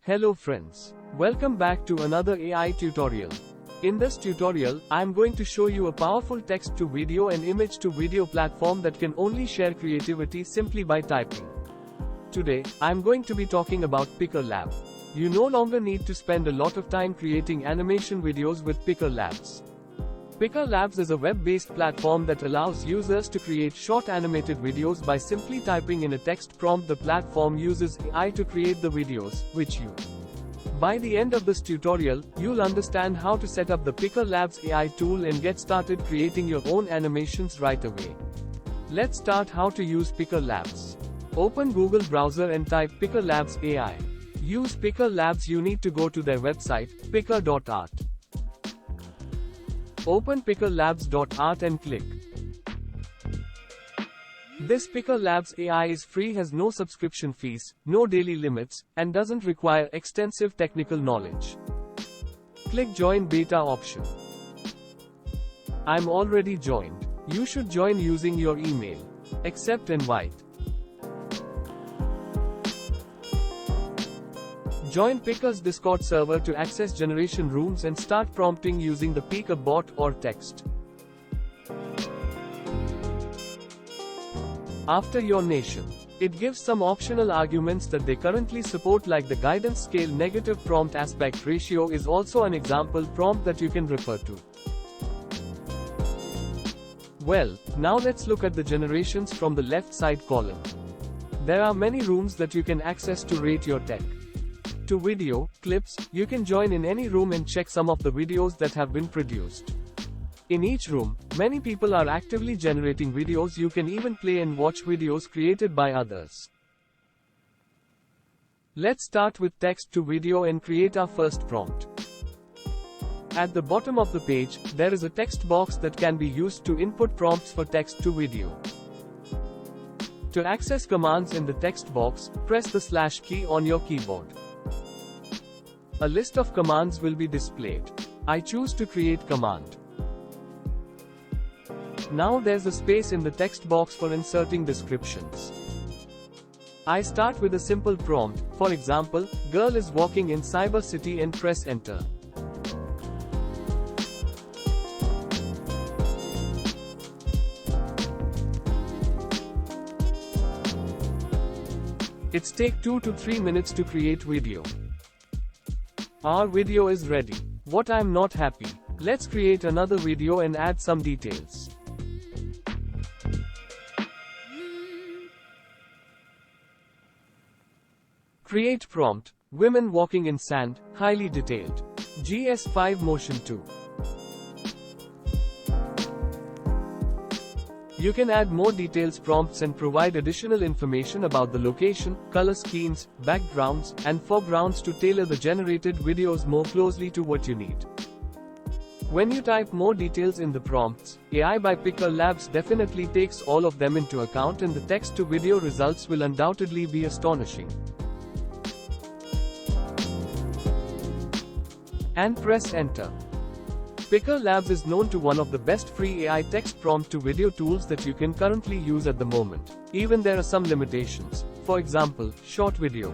Hello friends. Welcome back to another AI tutorial. In this tutorial, I am going to show you a powerful text to video and image to video platform that can only share creativity simply by typing. Today, I am going to be talking about Pika Labs. You no longer need to spend a lot of time creating animation videos with Pika Labs. Pika Labs is a web-based platform that allows users to create short animated videos by simply typing in a text prompt. The platform uses AI to create the videos, which you. By the end of this tutorial, you'll understand how to set up the Pika Labs AI tool and get started creating your own animations right away. Let's start how to use Pika Labs. Open Google browser and type Pika Labs AI. Use Pika Labs. You need to go to their website, pika.art. Open pikalabs.art and click. This Pika Labs AI is free, has no subscription fees, no daily limits, and doesn't require extensive technical knowledge. Click Join Beta option. I'm already joined. You should join using your email. Accept invite. Join Pika's Discord server to access generation rooms and start prompting using the Pika bot or text. After your nation, it gives some optional arguments that they currently support, like the guidance scale. Negative prompt aspect ratio is also an example prompt that you can refer to. Well, now let's look at the generations from the left side column. There are many rooms that you can access to rate your tech. To video, clips, you can join in any room and check some of the videos that have been produced. In each room, many people are actively generating videos. You can even play and watch videos created by others. Let's start with text to video and create our first prompt. At the bottom of the page, there is a text box that can be used to input prompts for text to video. To access commands in the text box, press the / key on your keyboard. A list of commands will be displayed. I choose to create command. Now there's a space in the text box for inserting descriptions. I start with a simple prompt, for example, girl is walking in cyber city, and press enter. It's take 2 to 3 minutes to create video. Our video is ready. What I'm not happy. Let's create another video and add some details. Create prompt, women walking in sand, highly detailed. GS5 motion 2. You can add more details prompts and provide additional information about the location, color schemes, backgrounds, and foregrounds to tailor the generated videos more closely to what you need. When you type more details in the prompts, AI by Pika Labs definitely takes all of them into account, and the text to video results will undoubtedly be astonishing. And press enter. Pika Labs is known to one of the best free AI text prompt to video tools that you can currently use at the moment. Even there are some limitations. For example, short video.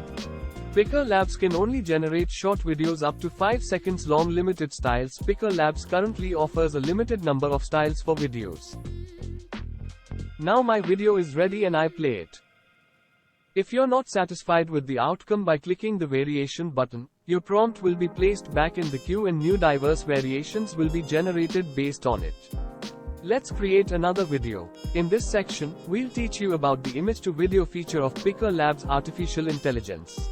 Pika Labs can only generate short videos up to 5 seconds long. Limited styles. Pika Labs currently offers a limited number of styles for videos. Now my video is ready and I play it. If you're not satisfied with the outcome, by clicking the variation button, your prompt will be placed back in the queue and new diverse variations will be generated based on it. Let's create another video. In this section, we'll teach you about the image to video feature of Pika Labs artificial intelligence.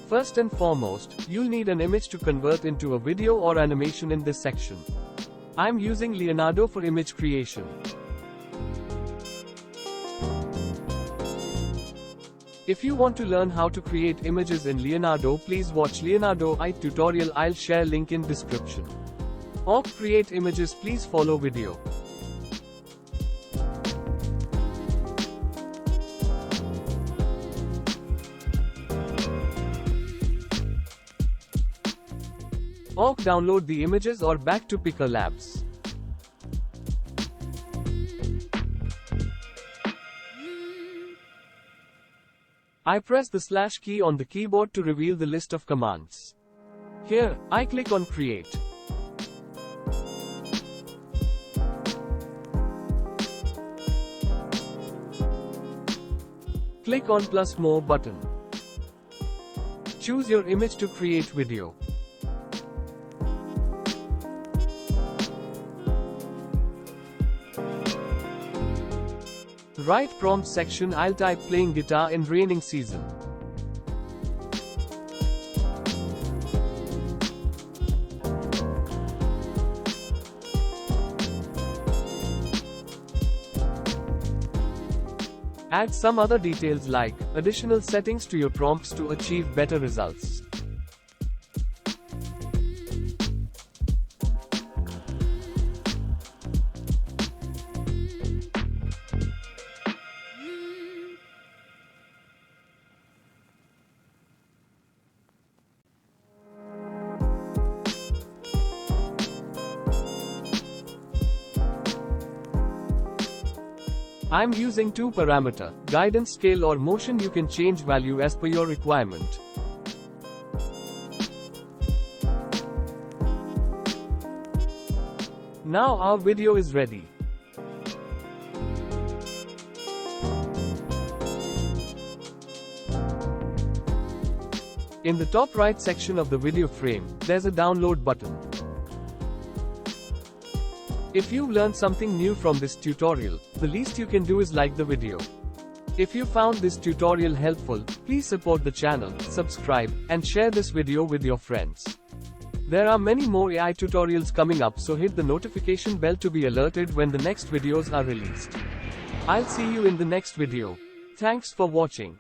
First and foremost, you'll need an image to convert into a video or animation. In this section, I'm using Leonardo for image creation. If you want to learn how to create images in Leonardo, please watch Leonardo AI tutorial. I'll share link in description. Or create images, please follow video. Or download the images or back to Pika Labs. I press the slash key on the keyboard to reveal the list of commands. Here, I click on Create. Click on plus more button. Choose your image to create video. Right prompt section, I'll type playing guitar in raining season. Add some other details like additional settings to your prompts to achieve better results. I'm using 2 parameter, guidance scale or motion. You can change value as per your requirement. Now our video is ready. In the top right section of the video frame, there's a download button. If you've learned something new from this tutorial, the least you can do is like the video. If you found this tutorial helpful, please support the channel, subscribe, and share this video with your friends. There are many more AI tutorials coming up, so hit the notification bell to be alerted when the next videos are released. I'll see you in the next video. Thanks for watching.